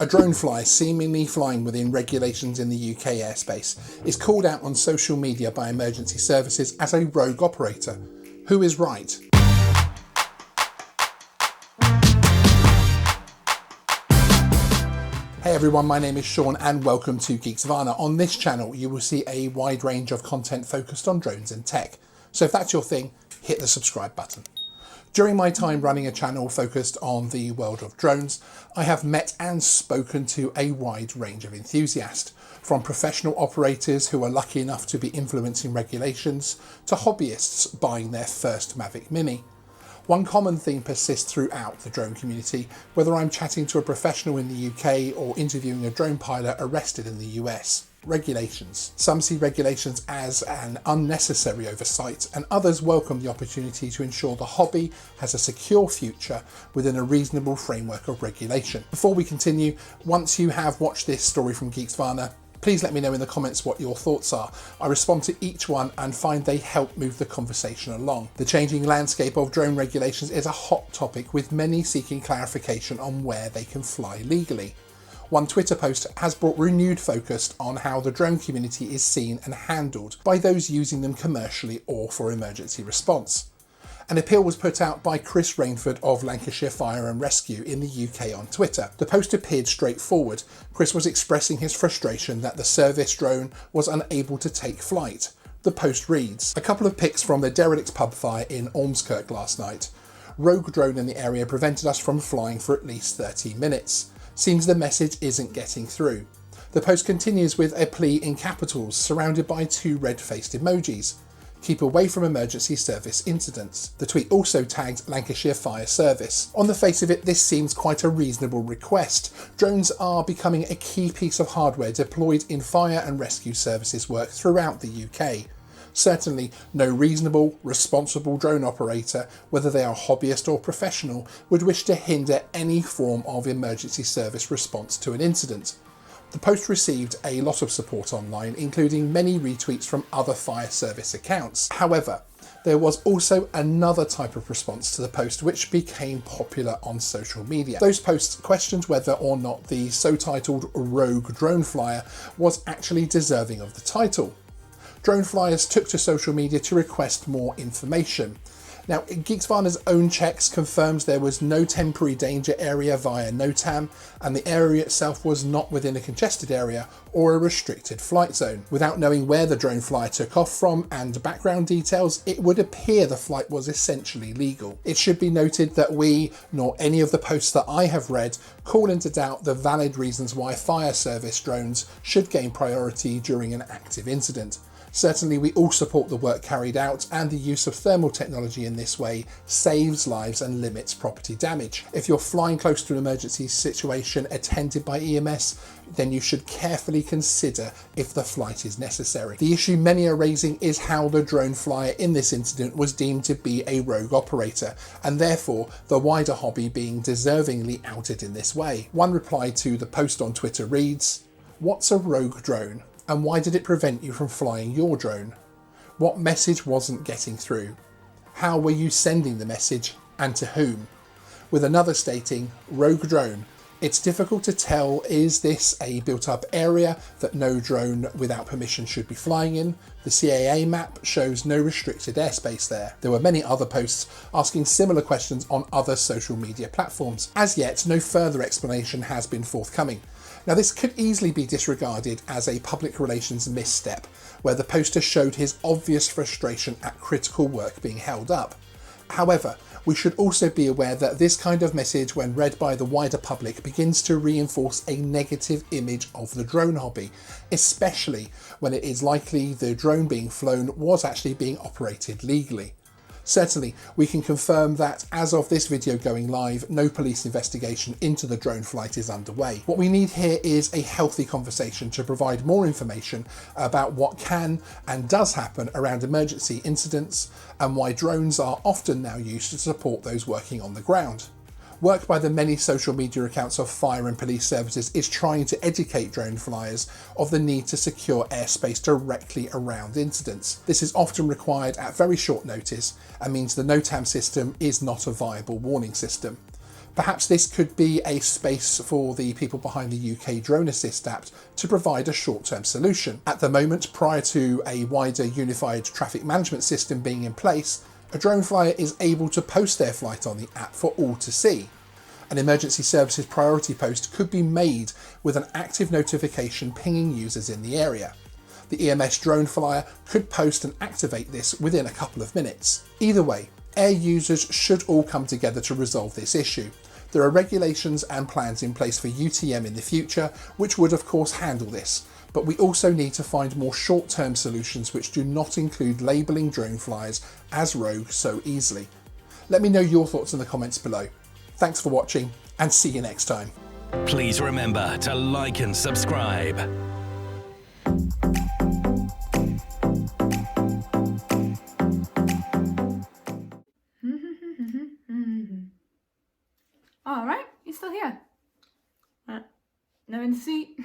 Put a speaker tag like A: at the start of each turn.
A: A drone flyer seemingly flying within regulations in the UK airspace is called out on social media by emergency services as a rogue operator. Who is right? Hey everyone, my name is Sean and welcome to Geeksvana. On this channel you will see a wide range of content focused on drones and tech. So if that's your thing, hit the subscribe button. During my time running a channel focused on the world of drones, I have met and spoken to a wide range of enthusiasts, from professional operators who are lucky enough to be influencing regulations, to hobbyists buying their first Mavic Mini. One common theme persists throughout the drone community, whether I'm chatting to a professional in the UK or interviewing a drone pilot arrested in the US. Regulations. Some see regulations as an unnecessary oversight, and others welcome the opportunity to ensure the hobby has a secure future within a reasonable framework of regulation. Before we continue, once you have watched this story from Geeksvana, please let me know in the comments what your thoughts are. I respond to each one and find they help move the conversation along. The changing landscape of drone regulations is a hot topic, with many seeking clarification on where they can fly legally. One Twitter post has brought renewed focus on how the drone community is seen and handled by those using them commercially or for emergency response. An appeal was put out by Chris Rainford of Lancashire Fire and Rescue in the UK on Twitter. The post appeared straightforward. Chris was expressing his frustration that the service drone was unable to take flight. The post reads, "A couple of pics from the derelict pub fire in Ormskirk last night. Rogue drone in the area prevented us from flying for at least 30 minutes. Seems the message isn't getting through." The post continues with a plea in capitals surrounded by two red-faced emojis. "Keep away from emergency service incidents." The tweet also tagged Lancashire Fire Service. On the face of it, this seems quite a reasonable request. Drones are becoming a key piece of hardware deployed in fire and rescue services work throughout the UK. Certainly, no reasonable, responsible drone operator, whether they are hobbyist or professional, would wish to hinder any form of emergency service response to an incident. The post received a lot of support online, including many retweets from other fire service accounts. However, there was also another type of response to the post which became popular on social media. Those posts questioned whether or not the so-titled rogue drone flyer was actually deserving of the title. Drone flyers took to social media to request more information. Now, Geeksvana's own checks confirms there was no temporary danger area via NOTAM, and the area itself was not within a congested area or a restricted flight zone. Without knowing where the drone flyer took off from and background details, it would appear the flight was essentially legal. It should be noted that we, nor any of the posts that I have read, call into doubt the valid reasons why fire service drones should gain priority during an active incident. Certainly we all support the work carried out, and the use of thermal technology in this way saves lives and limits property damage. If you're flying close to an emergency situation attended by EMS, then you should carefully consider if the flight is necessary. The issue many are raising is how the drone flyer in this incident was deemed to be a rogue operator, and therefore the wider hobby being deservingly outed in this way. One reply to the post on Twitter reads, "What's a rogue drone? And why did it prevent you from flying your drone? What message wasn't getting through? How were you sending the message, and to whom?" With another stating, "Rogue drone. It's difficult to tell, is this a built-up area that no drone without permission should be flying in? The CAA map shows no restricted airspace there." There were many other posts asking similar questions on other social media platforms. As yet, no further explanation has been forthcoming. Now, this could easily be disregarded as a public relations misstep, where the poster showed his obvious frustration at critical work being held up. However, we should also be aware that this kind of message, when read by the wider public, begins to reinforce a negative image of the drone hobby, especially when it is likely the drone being flown was actually being operated legally. Certainly, we can confirm that as of this video going live, no police investigation into the drone flight is underway. What we need here is a healthy conversation to provide more information about what can and does happen around emergency incidents, and why drones are often now used to support those working on the ground. Work by the many social media accounts of fire and police services is trying to educate drone flyers of the need to secure airspace directly around incidents. This is often required at very short notice and means the NOTAM system is not a viable warning system. Perhaps this could be a space for the people behind the UK Drone Assist app to provide a short-term solution. At the moment, prior to a wider unified traffic management system being in place, a drone flyer is able to post their flight on the app for all to see. An emergency services priority post could be made with an active notification pinging users in the area. The EMS drone flyer could post and activate this within a couple of minutes. Either way, air users should all come together to resolve this issue. There are regulations and plans in place for UTM in the future, which would of course handle this, but we also need to find more short-term solutions which do not include labelling drone flyers as rogue so easily. Let me know your thoughts in the comments below. Thanks for watching, and see you next time.
B: Please remember to like and subscribe.
C: All right, you're still here. No in the seat.